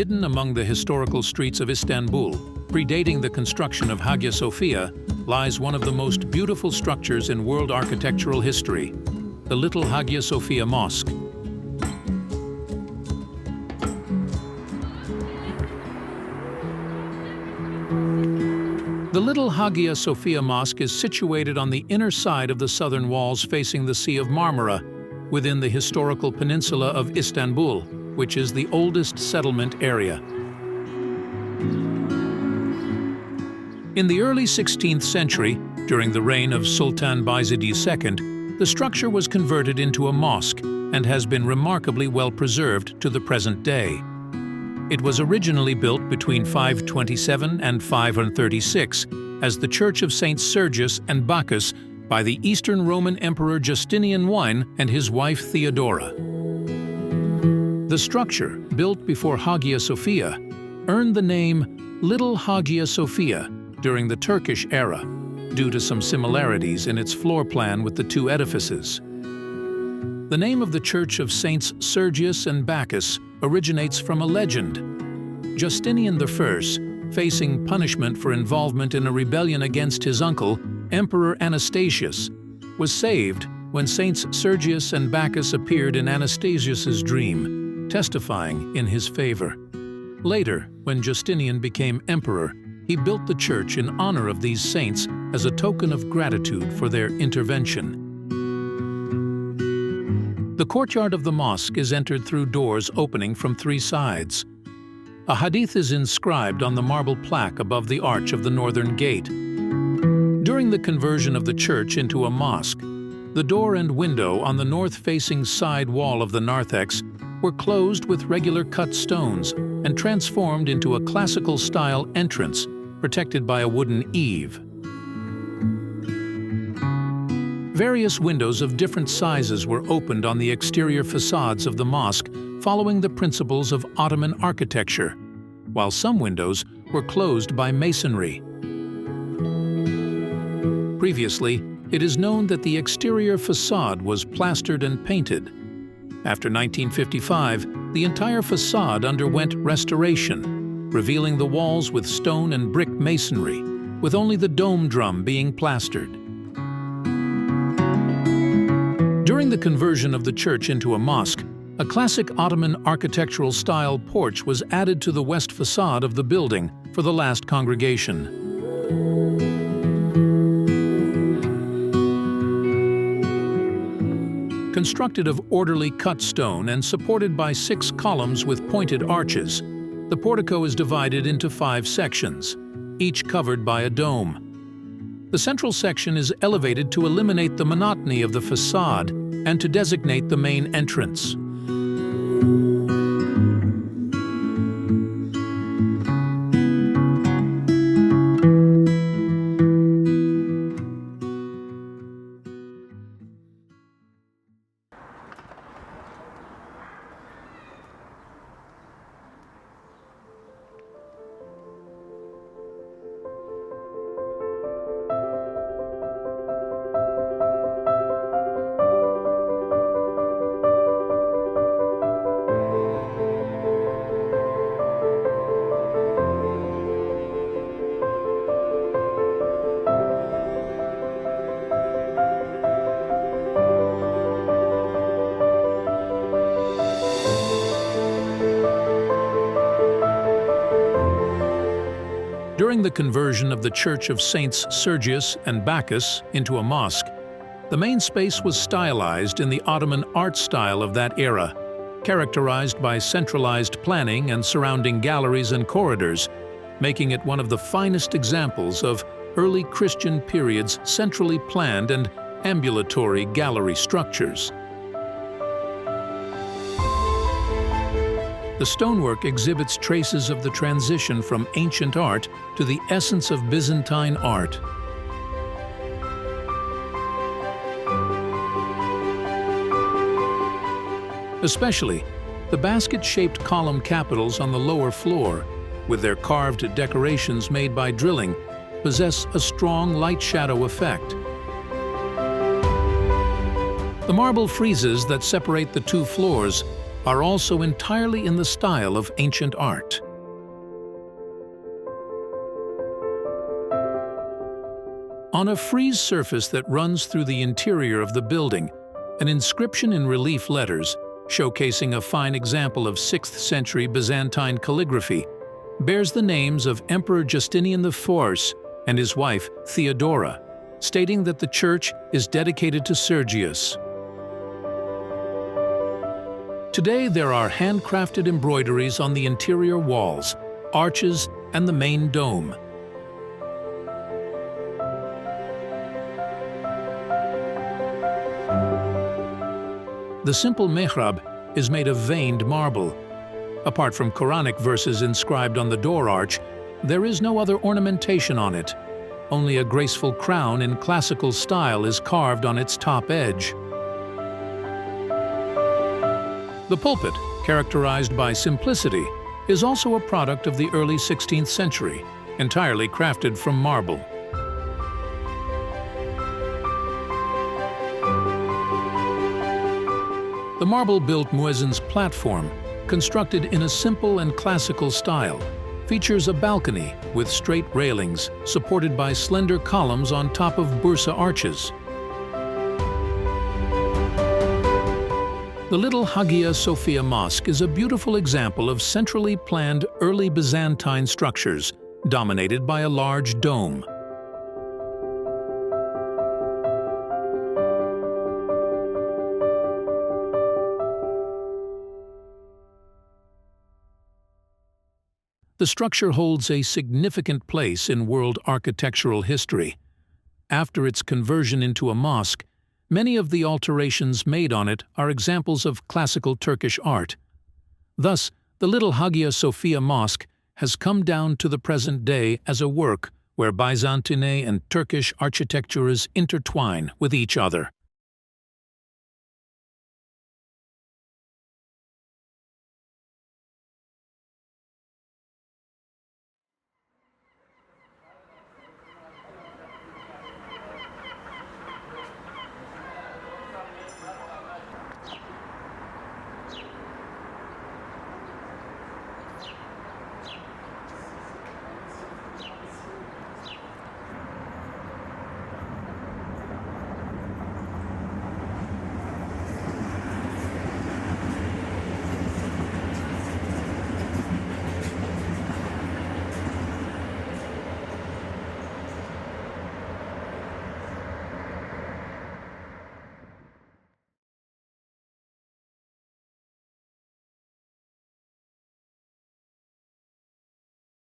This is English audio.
Hidden among the historical streets of Istanbul, predating the construction of Hagia Sophia, lies one of the most beautiful structures in world architectural history, the Little Hagia Sophia Mosque. The Little Hagia Sophia Mosque is situated on the inner side of the southern walls facing the Sea of Marmara, within the historical peninsula of Istanbul, which is the oldest settlement area. In the early 16th century, during the reign of Sultan Bayezid II, the structure was converted into a mosque and has been remarkably well preserved to the present day. It was originally built between 527 and 536 as the Church of Saints Sergius and Bacchus by the Eastern Roman Emperor Justinian I and his wife Theodora. The structure, built before Hagia Sophia, earned the name Little Hagia Sophia during the Turkish era, due to some similarities in its floor plan with the two edifices. The name of the Church of Saints Sergius and Bacchus originates from a legend. Justinian I, facing punishment for involvement in a rebellion against his uncle, Emperor Anastasius, was saved when Saints Sergius and Bacchus appeared in Anastasius's dream, testifying in his favor. Later, when Justinian became emperor, he built the church in honor of these saints as a token of gratitude for their intervention. The courtyard of the mosque is entered through doors opening from three sides. A hadith is inscribed on the marble plaque above the arch of the northern gate. During the conversion of the church into a mosque, the door and window on the north-facing side wall of the narthex were closed with regular cut stones and transformed into a classical-style entrance protected by a wooden eave. Various windows of different sizes were opened on the exterior facades of the mosque following the principles of Ottoman architecture, while some windows were closed by masonry. Previously, it is known that the exterior facade was plastered and painted. After 1955, the entire facade underwent restoration, revealing the walls with stone and brick masonry, with only the dome drum being plastered. During the conversion of the church into a mosque, a classic Ottoman architectural style porch was added to the west facade of the building for the last congregation. Constructed of orderly cut stone and supported by 6 columns with pointed arches, the portico is divided into 5 sections, each covered by a dome. The central section is elevated to eliminate the monotony of the facade and to designate the main entrance. During the conversion of the Church of Saints Sergius and Bacchus into a mosque, the main space was stylized in the Ottoman art style of that era, characterized by centralized planning and surrounding galleries and corridors, making it one of the finest examples of early Christian period's centrally planned and ambulatory gallery structures. The stonework exhibits traces of the transition from ancient art to the essence of Byzantine art. Especially, the basket-shaped column capitals on the lower floor, with their carved decorations made by drilling, possess a strong light shadow effect. The marble friezes that separate the two floors are also entirely in the style of ancient art. On a frieze surface that runs through the interior of the building, an inscription in relief letters, showcasing a fine example of 6th century Byzantine calligraphy, bears the names of Emperor Justinian IV and his wife Theodora, stating that the church is dedicated to Sergius. Today there are handcrafted embroideries on the interior walls, arches, and the main dome. The simple mihrab is made of veined marble. Apart from Quranic verses inscribed on the door arch, there is no other ornamentation on it. Only a graceful crown in classical style is carved on its top edge. The pulpit, characterized by simplicity, is also a product of the early 16th century, entirely crafted from marble. The marble-built muezzin's platform, constructed in a simple and classical style, features a balcony with straight railings supported by slender columns on top of bursa arches. The Little Hagia Sophia Mosque is a beautiful example of centrally planned early Byzantine structures, dominated by a large dome. The structure holds a significant place in world architectural history. After its conversion into a mosque, many of the alterations made on it are examples of classical Turkish art. Thus, the Little Hagia Sophia Mosque has come down to the present day as a work where Byzantine and Turkish architectures intertwine with each other.